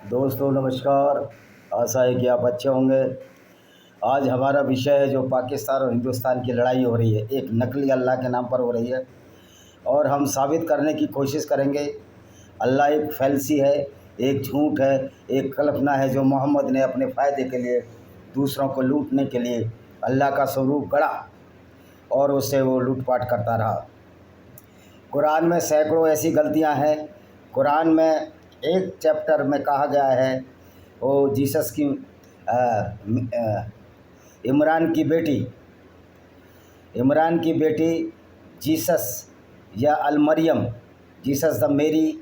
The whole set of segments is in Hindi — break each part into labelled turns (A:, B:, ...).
A: दोस्तों नमस्कार। आशा है कि आप अच्छे होंगे। आज हमारा विषय है जो पाकिस्तान और हिंदुस्तान की लड़ाई हो रही है, एक नकली अल्लाह के नाम पर हो रही है और हम साबित करने की कोशिश करेंगे। अल्लाह एक फैंसी है, एक झूठ है, एक कल्पना है जो मोहम्मद ने अपने फ़ायदे के लिए, दूसरों को लूटने के लिए अल्लाह का स्वरूप गढ़ा और उससे वो लूटपाट करता रहा। कुरान में सैकड़ों ऐसी गलतियां हैं। कुरान में एक चैप्टर में कहा गया है वो जीसस की इमरान की बेटी जीसस या अलमरियम, जीसस द मेरी,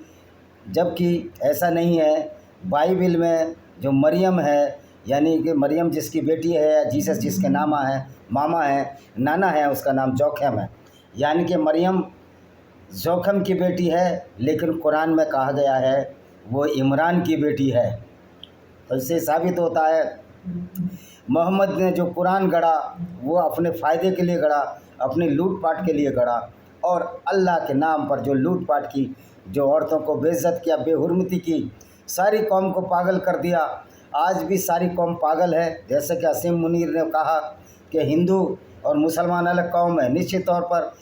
A: जबकि ऐसा नहीं है। बाइबल में जो मरियम है, यानी कि मरियम जिसकी बेटी है, या जीसस जिसके मामा है, नाना है, उसका नाम जोखम है, यानी कि मरियम जोखम की बेटी है, लेकिन कुरान में कहा गया है वो इमरान की बेटी है। तो इससे साबित होता है मोहम्मद ने जो कुरान गढ़ा वो अपने फ़ायदे के लिए गढ़ा, अपनी लूटपाट के लिए गढ़ा, और अल्लाह के नाम पर जो लूटपाट की, जो औरतों को बेइज्जत किया, बेहुरमती की, सारी कौम को पागल कर दिया। आज भी सारी कौम पागल है। जैसे कि असीम मुनीर ने कहा कि हिंदू और मुसलमान अलग कौम है। निश्चित तौर पर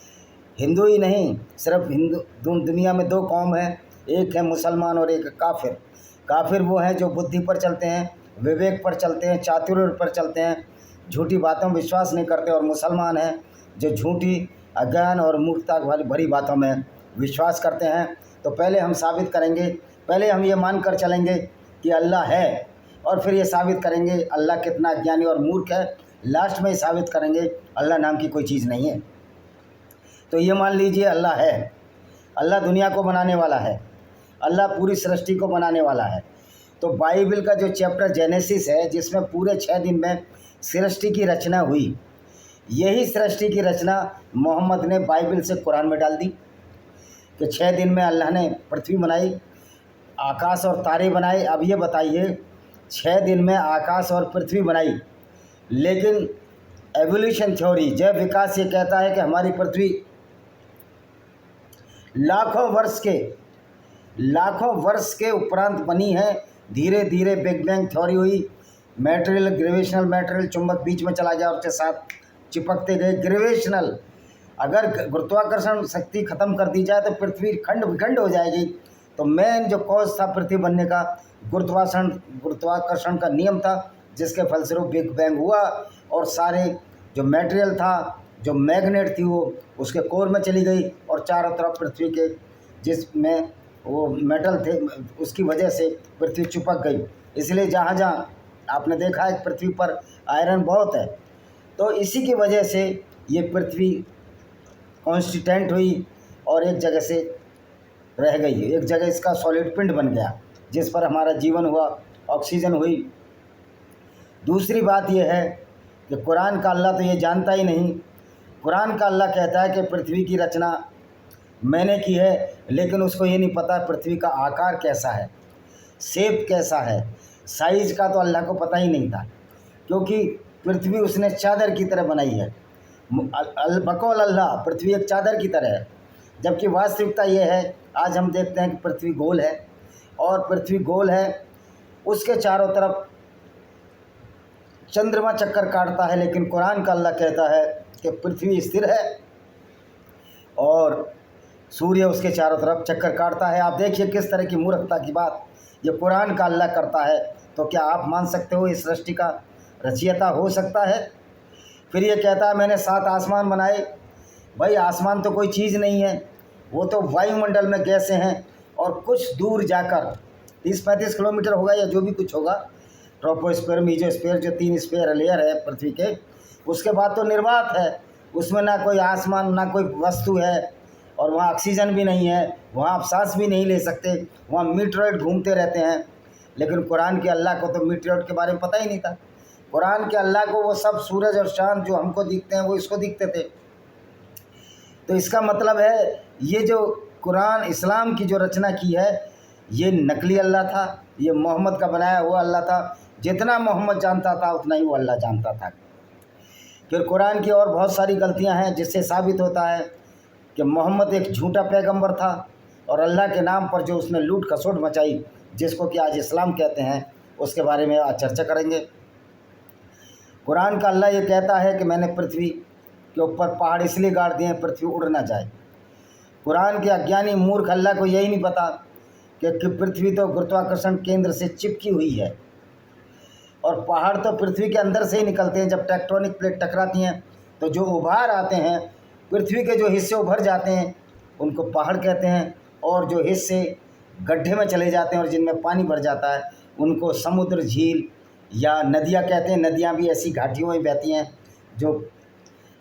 A: हिंदू ही नहीं, सिर्फ हिंदू दुनिया में दो कौम है, एक है मुसलमान और एक काफिर। काफिर वो हैं जो बुद्धि पर चलते हैं, विवेक पर चलते हैं, चातुर्य पर चलते हैं, झूठी बातों में विश्वास नहीं करते, और मुसलमान हैं जो झूठी, अज्ञान और मूर्खता भरी बातों में विश्वास करते हैं। तो पहले हम साबित करेंगे, पहले हम ये मान कर चलेंगे कि अल्लाह है, और फिर ये साबित करेंगे अल्लाह कितना अज्ञानी और मूर्ख है। लास्ट में साबित करेंगे अल्लाह नाम की कोई चीज़ नहीं है। तो ये मान लीजिए अल्लाह है, अल्लाह दुनिया को बनाने वाला है, अल्लाह पूरी सृष्टि को बनाने वाला है। तो बाइबल का जो चैप्टर जेनेसिस है, जिसमें पूरे 6 दिन में सृष्टि की रचना हुई, यही सृष्टि की रचना मोहम्मद ने बाइबल से कुरान में डाल दी कि 6 दिन में अल्लाह ने पृथ्वी बनाई, आकाश और तारे बनाए। अब ये बताइए, 6 दिन में आकाश और पृथ्वी बनाई, लेकिन एवोल्यूशन थ्योरी, जैव विकास, ये कहता है कि हमारी पृथ्वी लाखों वर्ष के उपरांत बनी है। धीरे धीरे बिग बैंग थ्योरी हुई, मैटेरियल, ग्रेविटेशनल मैटेरियल, चुंबक बीच में चला गया और उसके साथ चिपकते गए। ग्रेविटेशनल, अगर गुरुत्वाकर्षण शक्ति ख़त्म कर दी जाए तो पृथ्वी खंड विखंड हो जाएगी। तो मेन जो कॉज था पृथ्वी बनने का, गुरुत्वाकर्षण का नियम था, जिसके फलस्वरूप बिग बैंग हुआ और सारे जो मटेरियल था, जो मैग्नेट थी, वो उसके कोर में चली गई और चारों तरफ पृथ्वी के जिसमें वो मेटल थे, उसकी वजह से पृथ्वी चिपक गई। इसलिए जहाँ जहाँ आपने देखा है पृथ्वी पर आयरन बहुत है, तो इसी की वजह से ये पृथ्वी कॉन्स्टिटेंट हुई और एक जगह से रह गई, एक जगह इसका सॉलिड पिंड बन गया, जिस पर हमारा जीवन हुआ, ऑक्सीजन हुई। दूसरी बात यह है कि कुरान का अल्लाह तो ये जानता ही नहीं। कुरान का अल्लाह कहता है कि पृथ्वी की रचना मैंने की है, लेकिन उसको ये नहीं पता पृथ्वी का आकार कैसा है, शेप कैसा है, साइज़ का तो अल्लाह को पता ही नहीं था, क्योंकि पृथ्वी उसने चादर की तरह बनाई है। बकौल अल्लाह, पृथ्वी एक चादर की तरह है, जबकि वास्तविकता ये है, आज हम देखते हैं कि पृथ्वी गोल है, और पृथ्वी गोल है, उसके चारों तरफ चंद्रमा चक्कर काटता है, लेकिन कुरान का अल्लाह कहता है कि पृथ्वी स्थिर है और सूर्य उसके चारों तरफ चक्कर काटता है। आप देखिए किस तरह की मूर्खता की बात ये कुरान का अल्लाह करता है। तो क्या आप मान सकते हो इस सृष्टि का रचयिता हो सकता है? फिर ये कहता है मैंने 7 आसमान बनाए। भाई आसमान तो कोई चीज़ नहीं है, वो तो वायुमंडल में गैसें हैं, और कुछ दूर जाकर 30-35 किलोमीटर होगा या जो भी कुछ होगा, ट्रोपोस्फीयर, मीजोस्फीयर, जो 3 स्फीयर लेयर है पृथ्वी के, उसके बाद तो निर्वात है, उसमें ना कोई आसमान, ना कोई वस्तु है, और वहाँ ऑक्सीजन भी नहीं है, वहाँ आप सांस भी नहीं ले सकते, वहाँ मीटरॉइड घूमते रहते हैं। लेकिन कुरान के अल्लाह को तो मीटरॉइड के बारे में पता ही नहीं था। कुरान के अल्लाह को वो सब सूरज और चाँद जो हमको दिखते हैं वो इसको दिखते थे। तो इसका मतलब है ये जो कुरान इस्लाम की जो रचना की है, ये नकली अल्लाह था, ये मोहम्मद का बनाया हुआ अल्लाह था। जितना मोहम्मद जानता था उतना ही वो अल्लाह जानता था। फिर कुरान की और बहुत सारी गलतियां हैं, जिससे साबित होता है कि मोहम्मद एक झूठा पैगंबर था, और अल्लाह के नाम पर जो उसने लूट खसोट मचाई जिसको कि आज इस्लाम कहते हैं, उसके बारे में आज चर्चा करेंगे। कुरान का अल्लाह ये कहता है कि मैंने पृथ्वी के ऊपर पहाड़ इसलिए गाड़ दिए हैं पृथ्वी उड़ ना जाए। कुरान के अज्ञानी मूर्ख अल्लाह को यही नहीं पता कि पृथ्वी तो गुरुत्वाकर्षण केंद्र से चिपकी हुई है और पहाड़ तो पृथ्वी के अंदर से ही निकलते हैं। जब टेक्टोनिक प्लेट टकराती हैं तो जो उभार आते हैं, पृथ्वी के जो हिस्से उभर जाते हैं उनको पहाड़ कहते हैं, और जो हिस्से गड्ढे में चले जाते हैं और जिनमें पानी भर जाता है उनको समुद्र, झील या नदियाँ कहते हैं। नदियाँ भी ऐसी घाटियों में बहती हैं जो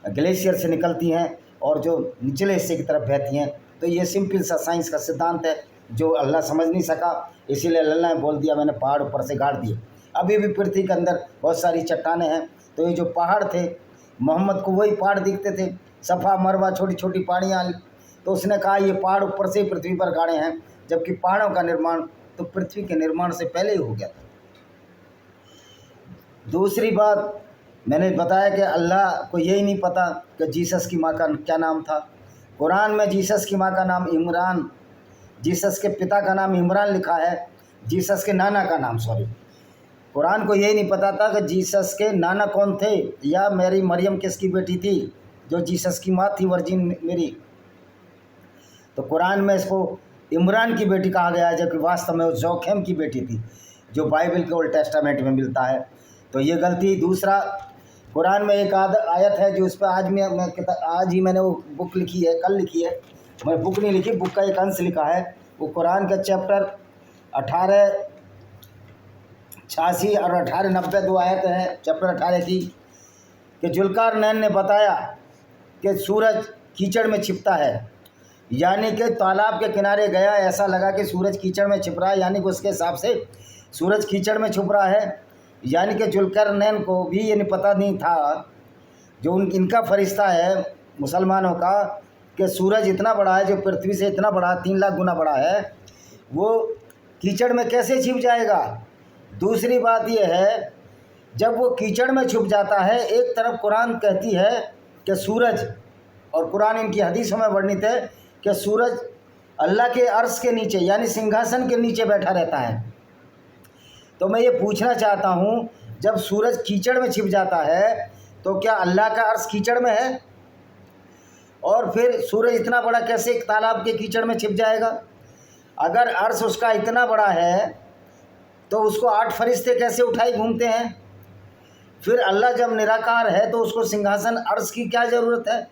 A: ग्लेशियर से निकलती हैं और जो निचले हिस्से की तरफ बहती हैं। तो ये सिंपल सा साइंस का सिद्धांत है जो अल्लाह समझ नहीं सका, इसीलिए अल्लाह ने बोल दिया मैंने पहाड़ ऊपर से गाड़ दिए। अभी भी पृथ्वी के अंदर बहुत सारी चट्टानें हैं। तो ये जो पहाड़ थे, मोहम्मद को वही पहाड़ दिखते थे, सफ़ा मरवा छोटी छोटी पहाड़ियाँ। तो उसने कहा ये पहाड़ ऊपर से ही पृथ्वी पर गाड़े हैं, जबकि पहाड़ों का निर्माण तो पृथ्वी के निर्माण से पहले ही हो गया था। दूसरी बात मैंने बताया कि अल्लाह को यही नहीं पता कि जीसस की माँ का क्या नाम था। कुरान में जीसस की माँ का नाम इमरान, जीसस के पिता का नाम इमरान लिखा है, जीसस के नाना का नाम कुरान को यही नहीं पता था कि जीसस के नाना कौन थे या मेरी मरियम किसकी बेटी थी जो जीसस की माँ थी, वर्जिन मेरी। तो कुरान में इसको इमरान की बेटी कहा गया है, जबकि वास्तव में वो जोखिम की बेटी थी जो बाइबल के ओल्ड टेस्टामेंट में मिलता है। तो ये गलती। दूसरा, कुरान में एक आयत है जो उस पर आज ही मैंने वो बुक लिखी है, कल लिखी है, मैं बुक नहीं लिखी, बुक का एक अंश लिखा है। वो कुरान का चैप्टर 1886 और 1890 दो आयत हैं चैप्टर 18 की, कि जुल्कारनैन ने बताया कि सूरज कीचड़ में छिपता है, यानी कि तालाब के किनारे गया, ऐसा लगा कि सूरज कीचड़ में छिप रहा है, यानी कि उसके हिसाब से सूरज कीचड़ में छुप रहा है। यानी कि जुल्कारनैन को भी ये पता नहीं था, जो इनका फरिश्ता है मुसलमानों का, कि सूरज इतना बड़ा है, जो पृथ्वी से इतना बड़ा 3 लाख गुना बड़ा है, वो कीचड़ में कैसे छिप जाएगा। दूसरी बात यह है, जब वो कीचड़ में छुप जाता है, एक तरफ कुरान कहती है कि सूरज, और कुरान इनकी हदीसों में वर्णित है कि सूरज अल्लाह के अर्श के नीचे यानी सिंहासन के नीचे बैठा रहता है। तो मैं ये पूछना चाहता हूँ, जब सूरज कीचड़ में छिप जाता है तो क्या अल्लाह का अर्श कीचड़ में है? और फिर सूरज इतना बड़ा कैसे एक तालाब के कीचड़ में छिप जाएगा? अगर अर्श उसका इतना बड़ा है तो उसको 8 फरिश्ते कैसे उठाए घूमते हैं? फिर अल्लाह जब निराकार है तो उसको सिंहासन अर्श की क्या ज़रूरत है?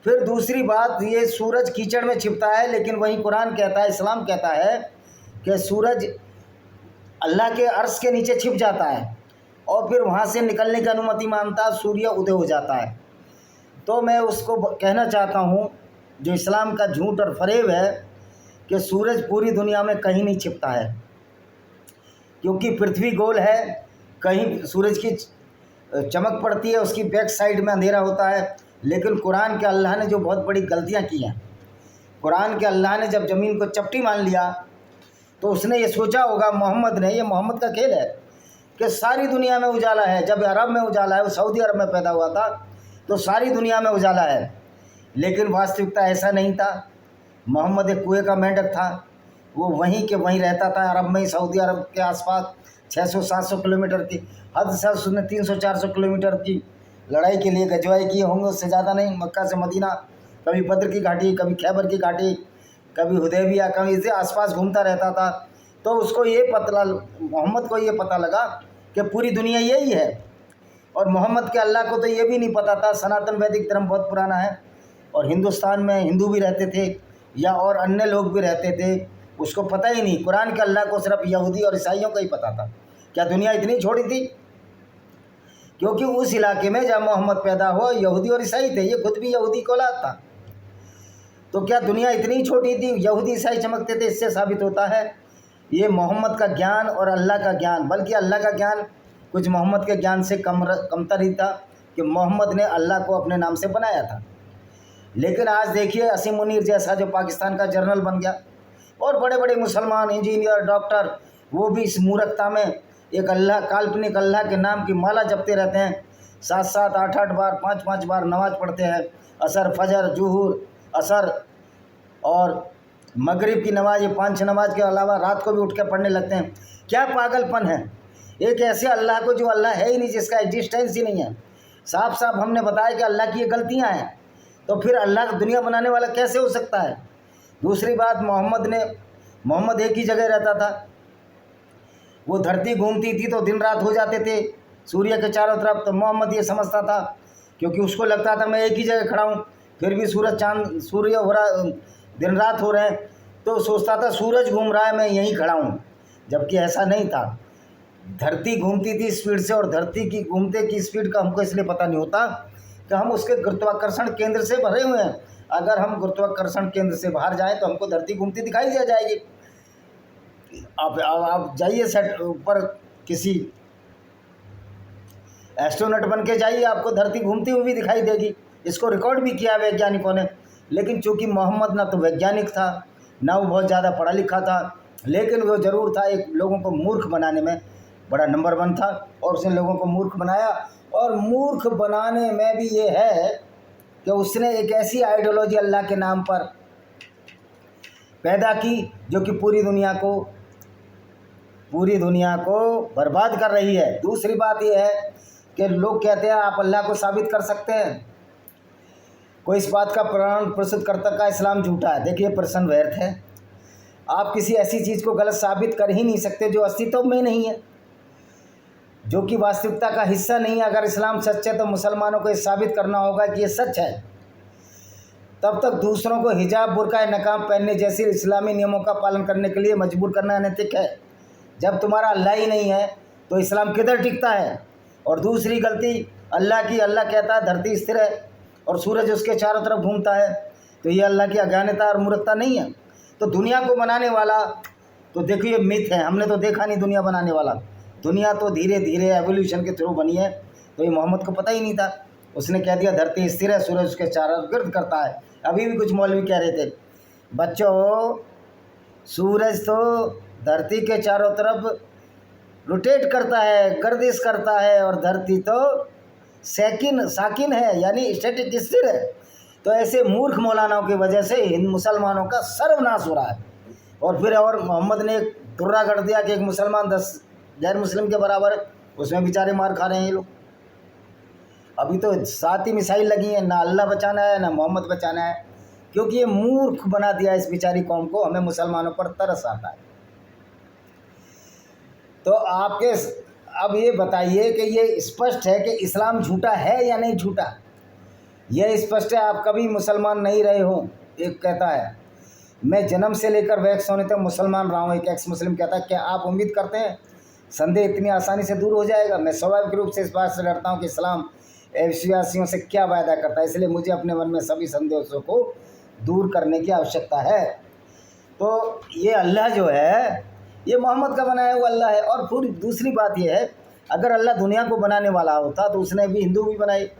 A: फिर दूसरी बात, ये सूरज कीचड़ में छिपता है, लेकिन वहीं कुरान कहता है, इस्लाम कहता है कि सूरज अल्लाह के अर्श के नीचे छिप जाता है और फिर वहाँ से निकलने की अनुमति मांगता, सूर्य उदय हो जाता है। तो मैं उसको कहना चाहता हूँ, जो इस्लाम का झूठ और फरेब है, कि सूरज पूरी दुनिया में कहीं नहीं छिपता है, क्योंकि पृथ्वी गोल है। कहीं सूरज की चमक पड़ती है, उसकी बैक साइड में अंधेरा होता है। लेकिन कुरान के अल्लाह ने जो बहुत बड़ी गलतियाँ की हैं, कुरान के अल्लाह ने जब ज़मीन को चपटी मान लिया तो उसने ये सोचा होगा, मोहम्मद ने, ये मोहम्मद का खेल है कि सारी दुनिया में उजाला है। जब अरब में उजाला है, वो सऊदी अरब में पैदा हुआ था, तो सारी दुनिया में उजाला है। लेकिन वास्तविकता ऐसा नहीं था। मोहम्मद एक कुएं का मेंढक था, वो वहीं के वहीं रहता था, अरब में ही, सऊदी अरब के आसपास 600-700 किलोमीटर की हद से उसने 300-400 किलोमीटर की लड़ाई के लिए गजवाई की होंगे, उससे ज़्यादा नहीं। मक्का से मदीना, कभी बद्र की घाटी, कभी खैबर की घाटी, कभी हुदैबिया, कभी इसे आसपास घूमता रहता था। तो उसको ये मोहम्मद को ये पता लगा कि पूरी दुनिया यही है। और मोहम्मद के अल्लाह को तो ये भी नहीं पता था। सनातन वैदिक धर्म बहुत पुराना है और हिंदुस्तान में हिंदू भी रहते थे या और अन्य लोग भी रहते थे, उसको पता ही नहीं। कुरान के अल्लाह को सिर्फ यहूदी और ईसाइयों का ही पता था। क्या दुनिया इतनी छोटी थी? क्योंकि उस इलाके में जब मोहम्मद पैदा हुआ, यहूदी और ईसाई थे, ये खुद भी यहूदी को औलाद था। तो क्या दुनिया इतनी छोटी थी? यहूदी ईसाई चमकते थे। इससे साबित होता है ये मोहम्मद का ज्ञान और अल्लाह का ज्ञान, बल्कि अल्लाह का ज्ञान कुछ मोहम्मद के ज्ञान से कमतर ही था, कि मोहम्मद ने अल्लाह को अपने नाम से बनाया था। लेकिन आज देखिए, असीम मुनीर जैसा जो पाकिस्तान का जनरल बन गया, और बड़े बड़े मुसलमान इंजीनियर, डॉक्टर, वो भी इस मूर्खता में एक अल्लाह, काल्पनिक अल्लाह के नाम की माला जपते रहते हैं। 7-7, 8-8 बार, 5-5 बार नमाज पढ़ते हैं, असर, फजर, जुहूर, असर और मगरिब की नमाज, ये 5 नमाज के अलावा रात को भी उठ के पढ़ने लगते हैं। क्या पागलपन है। एक ऐसे अल्लाह को जो अल्लाह है ही नहीं, जिसका एग्जिस्टेंस ही नहीं है। साफ साफ हमने बताया कि अल्लाह की ये गलतियाँ हैं, तो फिर अल्लाह का दुनिया बनाने वाला कैसे हो सकता है। दूसरी बात, मोहम्मद एक ही जगह रहता था। वो धरती घूमती थी तो दिन रात हो जाते थे सूर्य के चारों तरफ, तो मोहम्मद ये समझता था, क्योंकि उसको लगता था मैं एक ही जगह खड़ा हूँ, फिर भी सूर्य हो रहा, दिन रात हो रहे हैं, तो सोचता था सूरज घूम रहा है, मैं यहीं खड़ा हूँ। जबकि ऐसा नहीं था। धरती घूमती थी स्पीड से, और धरती की घूमते की स्पीड का हमको इसलिए पता नहीं होता कि हम उसके गुरुत्वाकर्षण केंद्र से भरे हुए हैं। अगर हम गुरुत्वाकर्षण केंद्र से बाहर जाएं तो हमको धरती घूमती दिखाई दे जाएगी। आप जाइए सेट ऊपर, किसी एस्ट्रोनॉट बन के जाइए, आपको धरती घूमती हुई भी दिखाई देगी। इसको रिकॉर्ड भी किया वैज्ञानिकों ने। लेकिन चूंकि मोहम्मद ना तो वैज्ञानिक था, ना वो बहुत ज़्यादा पढ़ा लिखा था, लेकिन वो ज़रूर था एक लोगों को मूर्ख बनाने में बड़ा नंबर 1 था, और उसने लोगों को मूर्ख बनाया। और मूर्ख बनाने में भी ये है कि उसने एक ऐसी आइडियोलॉजी अल्लाह के नाम पर पैदा की जो कि पूरी दुनिया को बर्बाद कर रही है। दूसरी बात यह है कि लोग कहते हैं आप अल्लाह को साबित कर सकते हैं, कोई इस बात का प्रमाण प्रस्तुत करता का इस्लाम झूठा है। देखिए प्रश्न व्यर्थ है। आप किसी ऐसी चीज़ को गलत साबित कर ही नहीं सकते जो अस्तित्व में नहीं है, जो कि वास्तविकता का हिस्सा नहीं है। अगर इस्लाम सच है तो मुसलमानों को ये साबित करना होगा कि ये सच है। तब तक दूसरों को हिजाब, बुर्का या नकाब पहनने जैसे इस्लामी नियमों का पालन करने के लिए मजबूर करना अनैतिक है। जब तुम्हारा अल्लाह ही नहीं है तो इस्लाम किधर टिकता है। और दूसरी गलती अल्लाह की, अल्लाह कहता है धरती स्थिर है और सूरज उसके चारों तरफ घूमता है, तो ये अल्लाह की अज्ञानता और मूर्खता नहीं है। तो दुनिया को बनाने वाला, तो देखो ये मिथ है, हमने तो देखा नहीं दुनिया बनाने वाला। दुनिया तो धीरे धीरे एवोल्यूशन के थ्रू बनी है। तो ये मोहम्मद को पता ही नहीं था, उसने कह दिया धरती स्थिर है, सूरज उसके चारों गिर्द करता है। अभी भी कुछ मौलवी कह रहे थे, बच्चों सूरज तो धरती के चारों तरफ रोटेट करता है, गर्दिश करता है, और धरती तो साकिन है, यानी स्टैटिक स्थिर है। तो ऐसे मूर्ख मौलानाओं की वजह से हिंद मुसलमानों का सर्वनाश हो रहा है। और मोहम्मद ने एक तुर्रा कर दिया कि एक मुसलमान 10 गैर मुस्लिम के बराबर है, उसमें बेचारे मार खा रहे हैं ये लोग। अभी तो 7 ही मिसाइल लगी हैं, ना अल्लाह बचाना है ना मोहम्मद बचाना है, क्योंकि ये मूर्ख बना दिया इस बेचारी कौम को। हमें मुसलमानों पर तरस आता है। तो आपके अब ये बताइए कि ये स्पष्ट है कि इस्लाम झूठा है या नहीं झूठा। यह स्पष्ट है, आप कभी मुसलमान नहीं रहे हो। एक कहता है मैं जन्म से लेकर वैक्स होने तक मुसलमान रहा हूँ। एक एक्स मुस्लिम कहता है क्या आप उम्मीद करते हैं संदेह इतनी आसानी से दूर हो जाएगा। मैं स्वाभाविक रूप से इस बात से डरता हूँ कि इस्लाम विश्वासियों से क्या वायदा करता है, इसलिए मुझे अपने मन में सभी संदेहों को दूर करने की आवश्यकता है। तो ये अल्लाह जो है ये मोहम्मद का बनाया हुआ अल्लाह है। और पूरी दूसरी बात ये है, अगर अल्लाह दुनिया को बनाने वाला होता तो उसने भी हिंदू भी बनाए,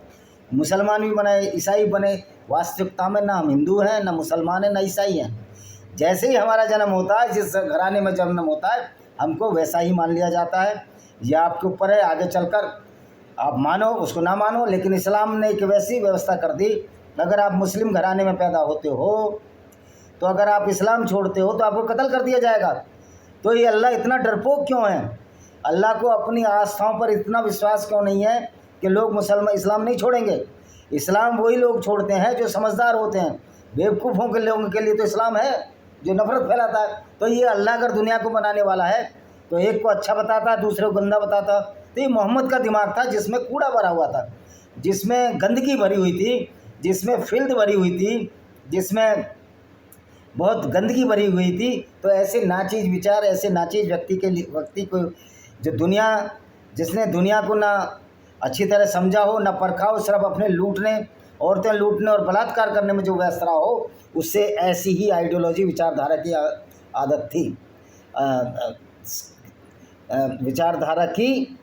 A: मुसलमान भी बनाए, ईसाई बने। वास्तविकता में ना हम हिंदू हैं, ना मुसलमान हैं, ना ईसाई हैं। जैसे ही हमारा जन्म होता है, जिस घराने में जन्म होता है, हमको वैसा ही मान लिया जाता है। यह आपके ऊपर है, आगे चलकर आप मानो उसको ना मानो। लेकिन इस्लाम ने एक वैसी व्यवस्था कर दी, अगर आप मुस्लिम घराने में पैदा होते हो तो अगर आप इस्लाम छोड़ते हो तो आपको कत्ल कर दिया जाएगा। तो ये अल्लाह इतना डरपोक क्यों है? अल्लाह को अपनी आस्थाओं पर इतना विश्वास क्यों नहीं है कि लोग इस्लाम नहीं छोड़ेंगे। इस्लाम वही लोग छोड़ते हैं जो समझदार होते हैं। बेवकूफ़ों के लोगों के लिए तो इस्लाम है जो नफरत फैलाता है। तो ये अल्लाह अगर दुनिया को बनाने वाला है तो एक को अच्छा बताता, दूसरे को गंदा बताता। तो ये मोहम्मद का दिमाग था जिसमें कूड़ा भरा हुआ था, जिसमें गंदगी भरी हुई थी, जिसमें फिल्द भरी हुई थी, जिसमें बहुत गंदगी भरी हुई थी। तो ऐसे नाचीज विचार, ऐसे नाचीज व्यक्ति को जिसने दुनिया को ना अच्छी तरह समझा हो, ना परखा हो, सिर्फ अपने लूटने, औरतें लूटने और बलात्कार करने में जो व्यस्त रहा हो, उससे ऐसी ही आइडियोलॉजी विचारधारा की आदत थी, विचारधारा की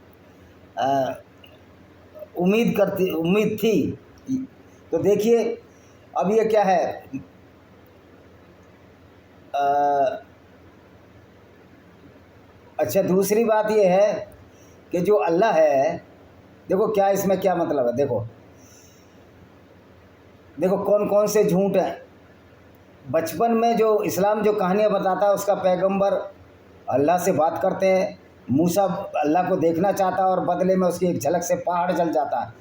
A: उम्मीद थी। तो देखिए अब ये क्या है, अच्छा दूसरी बात ये है कि जो अल्लाह है, देखो क्या इसमें क्या मतलब है। देखो कौन कौन से झूठ हैं। बचपन में जो इस्लाम जो कहानियाँ बताता है उसका पैगंबर अल्लाह से बात करते हैं, मूसा अल्लाह को देखना चाहता है और बदले में उसकी एक झलक से पहाड़ जल जाता है।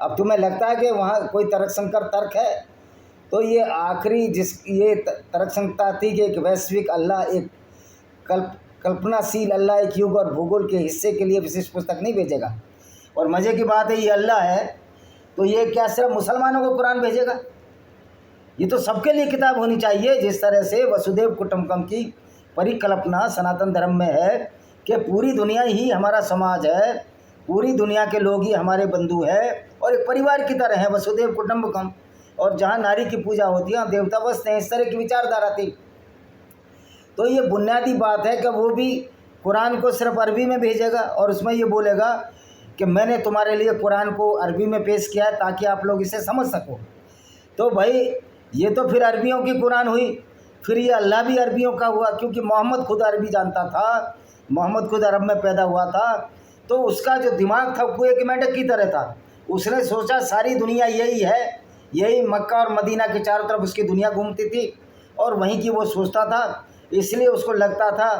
A: अब तुम्हें लगता है कि वहाँ कोई तर्कसंकर तर्क है? तो ये आखिरी ये तर्कसंगता थी कि एक वैश्विक अल्लाह, एक कल्पनाशील अल्लाह एक युग और भूगोल के हिस्से के लिए विशिष्ट पुस्तक नहीं भेजेगा। और मज़े की बात है, ये अल्लाह है तो ये क्या सिर्फ मुसलमानों को कुरान भेजेगा? ये तो सबके लिए किताब होनी चाहिए। जिस तरह से वसुदेव कुटुंबकम की परिकल्पना सनातन धर्म में है कि पूरी दुनिया ही हमारा समाज है, पूरी दुनिया के लोग ही हमारे बंधु हैं और एक परिवार की तरह है, वसुदेव कुटुंबकम। और जहाँ नारी की पूजा होती है देवता बसते हैं, इस तरह की विचारधारा थी। तो ये बुनियादी बात है कि वो भी कुरान को सिर्फ अरबी में भेजेगा और उसमें ये बोलेगा कि मैंने तुम्हारे लिए कुरान को अरबी में पेश किया है ताकि आप लोग इसे समझ सको। तो भाई ये तो फिर अरबियों की कुरान हुई, फिर ये अल्लाह भी अरबियों का हुआ, क्योंकि मोहम्मद खुद अरबी जानता था, मोहम्मद खुद अरब में पैदा हुआ था। तो उसका जो दिमाग था कुएं के मेंढक की तरह था। उसने सोचा सारी दुनिया यही है, यही मक्का और मदीना के चारों तरफ उसकी दुनिया घूमती थी और वहीं की वो सोचता था। इसलिए उसको लगता था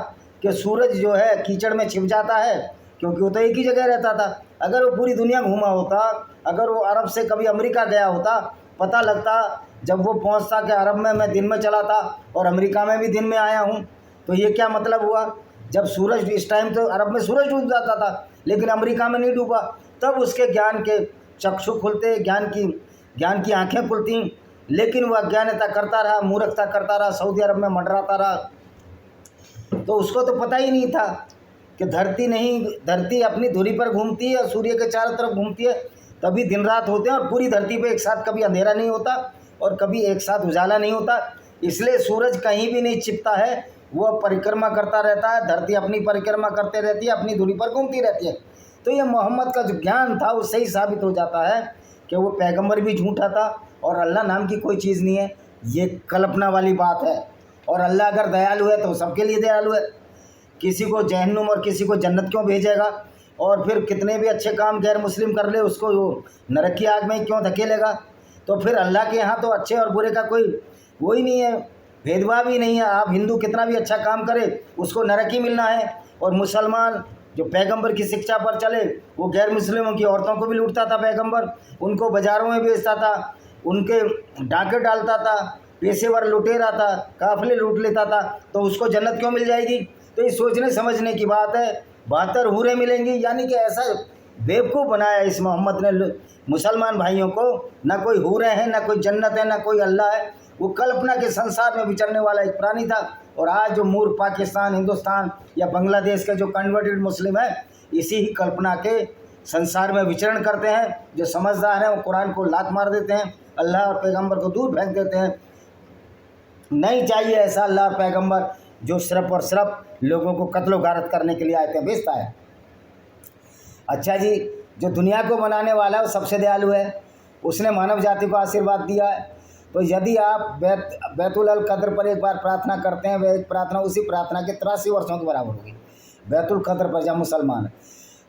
A: कि सूरज जो है कीचड़ में छिप जाता है, क्योंकि वो तो एक ही जगह रहता था। अगर वो पूरी दुनिया घूमा होता, अगर वो अरब से कभी अमेरिका गया होता, पता लगता जब वो पहुंचता कि अरब में मैं दिन में चला था और अमेरिका में भी दिन में आया हूं। तो ये क्या मतलब हुआ? जब सूरज इस टाइम तो अरब में सूरज डूब जाता था लेकिन अमेरिका में नहीं डूबा। तब उसके ज्ञान के चक्षु खुलते, ज्ञान की आंखें खुलती, लेकिन वह अज्ञानता करता रहा, मूर्खता करता रहा, सऊदी अरब में मंडराता रहा। तो उसको तो पता ही नहीं था कि धरती अपनी धुरी पर घूमती है और सूर्य के चारों तरफ घूमती है, तभी दिन रात होते हैं और पूरी धरती पे एक साथ कभी अंधेरा नहीं होता और कभी एक साथ उजाला नहीं होता। इसलिए सूरज कहीं भी नहीं छिपता है, वह परिक्रमा करता रहता है, धरती अपनी परिक्रमा करते रहती है, अपनी धुरी पर घूमती रहती है। तो ये मोहम्मद का जो ज्ञान था उससे ही साबित हो जाता है कि वो पैगंबर भी झूठा था और अल्लाह नाम की कोई चीज़ नहीं है, ये कल्पना वाली बात है। और अल्लाह अगर दयालु है तो सबके लिए दयालु है, किसी को जहन्नुम और किसी को जन्नत क्यों भेजेगा? और फिर कितने भी अच्छे काम गैर मुस्लिम कर ले उसको वो नरक की आग में क्यों धकेलेगा? तो फिर अल्लाह के यहाँ तो अच्छे और बुरे का कोई वो ही नहीं है, भेदभाव ही नहीं है। आप हिंदू कितना भी अच्छा काम करे उसको नरक ही मिलना है। और मुसलमान जो पैगंबर की शिक्षा पर चले वो गैर मुस्लिमों की औरतों को भी लूटता था पैगंबर, उनको बाज़ारों में बेचता था, उनके डाके डालता था, पेशेवर लुटेरा था, काफिले लूट लेता था, तो उसको जन्नत क्यों मिल जाएगी? तो ये सोचने समझने की बात है। 72 हूरें मिलेंगी, यानी कि ऐसा बेवकूफ़ बनाया इस मोहम्मद ने मुसलमान भाइयों को। ना कोई हूरें हैं, ना कोई जन्नत है, ना कोई अल्लाह है। वो कल्पना के संसार में विचरने वाला एक प्राणी था। और आज जो मूर्ख पाकिस्तान, हिंदुस्तान या बांग्लादेश के जो कन्वर्टेड मुस्लिम है इसी ही कल्पना के संसार में विचरण करते हैं। जो समझदार हैं वो कुरान को लात मार देते हैं, अल्लाह और पैगंबर को दूर फेंक देते हैं। नहीं चाहिए ऐसा अल्लाह और पैगंबर जो सिर्फ और सिर्फ लोगों को कत्लो गारत करने के लिए आयतें भेजता है। अच्छा जी, जो दुनिया को बनाने वाला है वो सबसे दयालु है, उसने मानव जाति को आशीर्वाद दिया है। तो यदि आप बैतुल अल कद्र पर एक बार प्रार्थना करते हैं, वह एक प्रार्थना उसी प्रार्थना के 83 वर्षों के बराबर होगी। बैतुल कद्र पर जब मुसलमान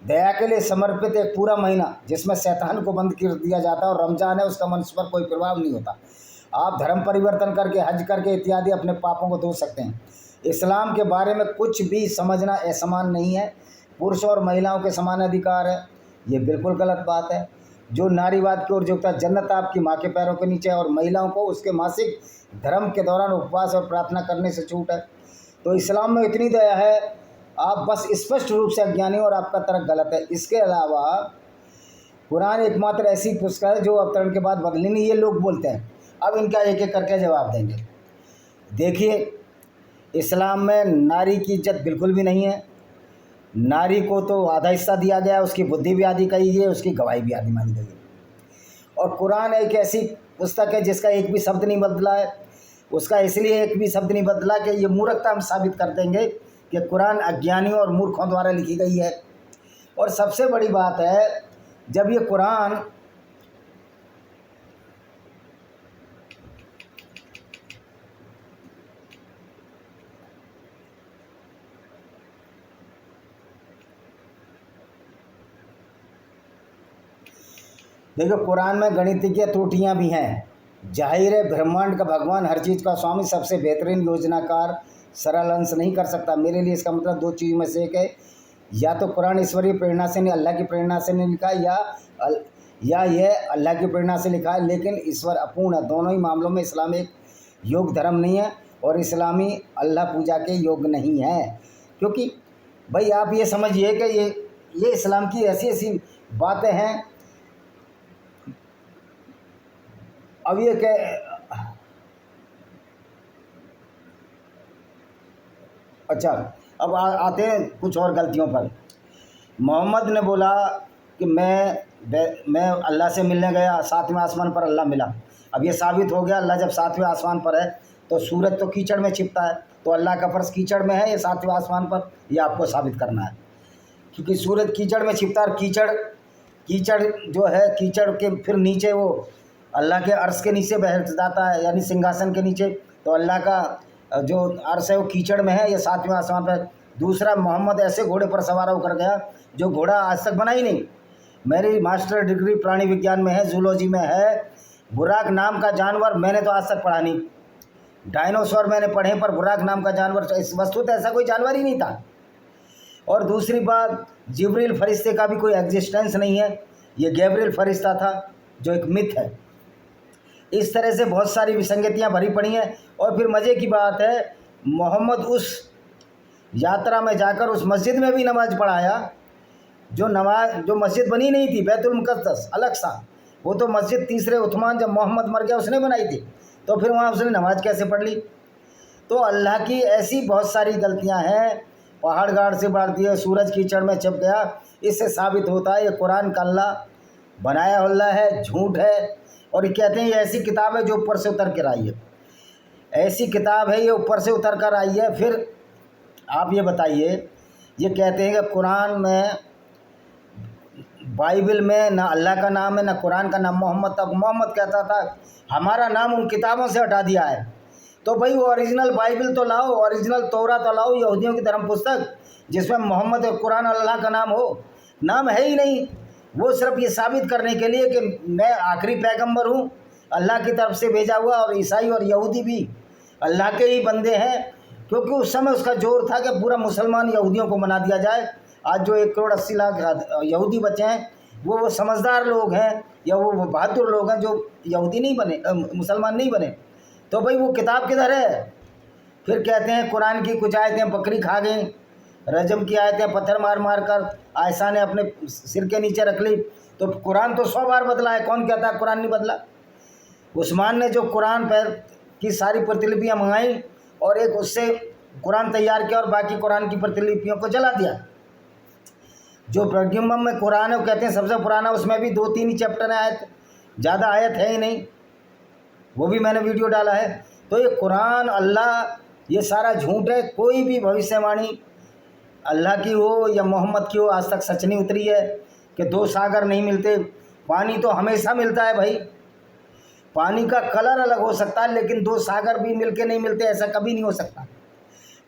A: दया के लिए समर्पित एक पूरा महीना जिसमें शैतान को बंद कर दिया जाता है और रमज़ान है, उसका मनुष्य पर कोई प्रभाव नहीं होता। आप धर्म परिवर्तन करके, हज करके इत्यादि अपने पापों को धो सकते हैं। इस्लाम के बारे में कुछ भी समझना असमान नहीं है। पुरुष और महिलाओं के समान अधिकार है, ये बिल्कुल गलत बात है। जो नारीवाद की ओर झुकता है, जन्नत आपकी माँ के पैरों के नीचे है और महिलाओं को उसके मासिक धर्म के दौरान उपवास और प्रार्थना करने से छूट है। तो इस्लाम में इतनी दया है, आप बस स्पष्ट रूप से अज्ञानी और आपका तर्क गलत है। इसके अलावा कुरान एकमात्र ऐसी पुस्तक है जो अवतरण के बाद बदली नहीं, ये लोग बोलते हैं। अब इनका एक एक करके जवाब देंगे। देखिए, इस्लाम में नारी की इज्जत बिल्कुल भी नहीं है। नारी को तो आधा हिस्सा दिया गया है, उसकी बुद्धि भी आधी कही गई है, उसकी गवाही भी आधी मानी गई है। और कुरान एक ऐसी पुस्तक है जिसका एक भी शब्द नहीं बदला है। उसका इसलिए एक भी शब्द नहीं बदला कि ये मूर्खता हम साबित कर देंगे कि कुरान अज्ञानियों और मूर्खों द्वारा लिखी गई है। और सबसे बड़ी बात है, जब ये कुरान देखो, कुरान में गणितीय त्रुटियां भी हैं। जाहिर है ब्रह्मांड का भगवान, हर चीज़ का स्वामी, सबसे बेहतरीन योजनाकार, सरल अंश नहीं कर सकता। मेरे लिए इसका मतलब दो चीज़ में से एक है, या तो कुरान ईश्वरीय प्रेरणा से नहीं, अल्लाह की प्रेरणा से नहीं लिखा है, या यह अल्लाह की प्रेरणा से लिखा है, लेकिन ईश्वर अपूर्ण है। दोनों ही मामलों में इस्लाम एक योग धर्म नहीं है और इस्लामी अल्लाह पूजा के योग्य नहीं है। क्योंकि भाई आप ये समझिए कि ये इस्लाम की ऐसी ऐसी बातें हैं। अब ये अच्छा, अब आते हैं कुछ और गलतियों पर। मोहम्मद ने बोला कि मैं अल्लाह से मिलने गया, सातवें आसमान पर अल्लाह मिला। अब ये साबित हो गया, अल्लाह जब सातवें आसमान पर है तो सूरज तो कीचड़ में छिपता है, तो अल्लाह का फर्श कीचड़ में है, ये सातवें आसमान पर, ये आपको साबित करना है। क्योंकि सूरज कीचड़ में छिपता है और कीचड़ जो है, कीचड़ के फिर नीचे वो अल्लाह के अर्श के नीचे बैठ जाता है, यानी सिंहासन के नीचे। तो अल्लाह का जो अर्श है वो कीचड़ में है, ये सातवें आसमान पर। दूसरा, मोहम्मद ऐसे घोड़े पर सवार होकर गया जो घोड़ा आज तक बना ही नहीं। मेरी मास्टर डिग्री प्राणी विज्ञान में है, जूलॉजी में है। बुराक नाम का जानवर मैंने तो आज तक पढ़ा नहीं। डायनासोर मैंने पढ़े, पर बुराक नाम का जानवर, इस वस्तु तो ऐसा कोई जानवर ही नहीं था। और दूसरी बात, जिब्रील फरिश्ते का भी कोई एग्जिस्टेंस नहीं है, ये गैब्रियल फरिश्ता था जो एक मिथ है। इस तरह से बहुत सारी विसंगतियां भरी पड़ी हैं। और फिर मज़े की बात है, मोहम्मद उस यात्रा में जाकर उस मस्जिद में भी नमाज़ पढ़ाया जो मस्जिद बनी नहीं थी, बैतुल मुक़द्दस अलग सा। वो तो मस्जिद तीसरे उस्मान, जब मोहम्मद मर गया, उसने बनाई थी। तो फिर वहाँ उसने नमाज़ कैसे पढ़ ली? तो अल्लाह की ऐसी बहुत सारी गलतियाँ हैं। पहाड़ गाड़ से बांट दिए, सूरज कीचड़ में छिप गया। इससे साबित होता है ये कुरान का अल्लाह बनाया अल्लाह है, झूठ है। और ये कहते हैं ये ऐसी किताब है जो ऊपर से उतर कर आई है। ऐसी किताब है, ये ऊपर से उतर कर आई है। फिर आप ये बताइए, ये कहते हैं कि कुरान में, बाइबल में ना अल्लाह का नाम है, ना कुरान का नाम मोहम्मद तक। मोहम्मद कहता था हमारा नाम उन किताबों से हटा दिया है। तो भाई वो ओरिजिनल बाइबल तो लाओ, ओरिजिनल तौरा तो लाओ, यहूदियों की धर्म पुस्तक, जिसमें मोहम्मद और कुरान अल्लाह का नाम हो। नाम है ही नहीं। वो सिर्फ ये साबित करने के लिए कि मैं आखिरी पैगंबर हूँ, अल्लाह की तरफ से भेजा हुआ, और ईसाई और यहूदी भी अल्लाह के ही बंदे हैं। क्योंकि उस समय उसका जोर था कि पूरा मुसलमान यहूदियों को बना दिया जाए। आज जो 1,80,00,000 यहूदी बचे हैं, वो समझदार लोग हैं, या वो बहादुर लोग हैं जो यहूदी नहीं बने, मुसलमान नहीं बने। तो भाई वो किताब किधर है? फिर कहते हैं कुरान की कुछ आयतें बकरी खा गई, रजम की आयतें पत्थर मार मार कर आयशा ने अपने सिर के नीचे रख ली। तो कुरान तो 100 बार बदला है, कौन कहता है कुरान नहीं बदला? उस्मान ने जो कुरान पर की सारी प्रतिलिपियाँ मंगाई और एक उससे कुरान तैयार किया और बाकी कुरान की प्रतिलिपियों को जला दिया। जो प्रज्ञम में कुरान है वो कहते हैं सबसे पुराना, उसमें भी 2-3 ही चैप्टर हैं, आयत ज़्यादा आयत है ही नहीं, वो भी मैंने वीडियो डाला है। तो ये कुरान, अल्लाह, ये सारा झूठ है। कोई भी भविष्यवाणी अल्लाह की हो या मोहम्मद की हो, आज तक सच नहीं उतरी है कि 2 सागर नहीं मिलते। पानी तो हमेशा मिलता है भाई, पानी का कलर अलग हो सकता है, लेकिन 2 सागर भी मिलके नहीं मिलते, ऐसा कभी नहीं हो सकता।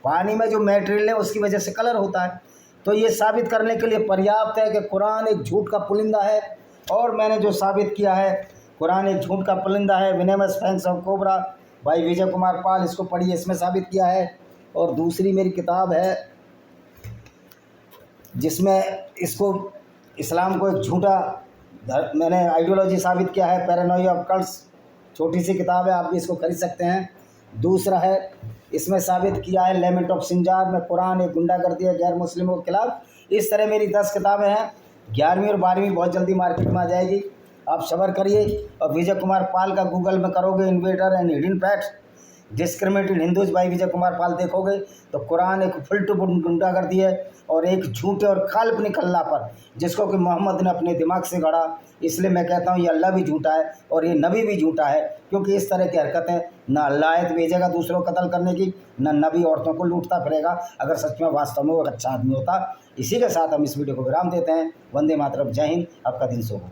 A: पानी में जो मटेरियल है उसकी वजह से कलर होता है। तो ये साबित करने के लिए पर्याप्त है कि कुरान एक झूठ का पुलिंदा है। और मैंने जो साबित किया है, कुरान एक झूठ का पुलिंदा है। विनेमस फैंक्स ऑफ कोबरा भाई विजय कुमार पाल, इसको पढ़िए, इसमें साबित किया है। और दूसरी मेरी किताब है जिसमें इसको, इस्लाम को एक झूठा मैंने आइडियोलॉजी साबित किया है, पैरानोइया ऑफ कल्ट्स, छोटी सी किताब है, आप भी इसको खरीद सकते हैं। दूसरा है, इसमें साबित किया है लेमेंट ऑफ सिंजार में कुरान एक गुंडागर्दी है गैर मुस्लिमों के खिलाफ। इस तरह मेरी 10 किताबें हैं। 11वीं और 12वीं बहुत जल्दी मार्केट में आ जाएगी, आप सब्र करिए। और विजय कुमार पाल का गूगल में करोगे, invader and hidden facts discriminated Hindus by Vijay Kumar Pal, देखोगे तो कुरान एक फुल टू गुंडागर्दी है और एक झूठे और काल्पनिक अल्लाह पर, जिसको कि मोहम्मद ने अपने दिमाग से गढ़ा। इसलिए मैं कहता हूँ ये अल्लाह भी झूठा है और ये नबी भी झूठा है। क्योंकि इस तरह की हरकतें ना अल्लाह आयत भेजेगा दूसरों को कत्ल करने की, ना नबी औरतों को लूटता फिरेगा, अगर सच में वास्तव में वो अच्छा आदमी होता। इसी के साथ हम इस वीडियो को विराम देते हैं। वंदे मातरम, जय हिंद, आपका दिन शुभ हो।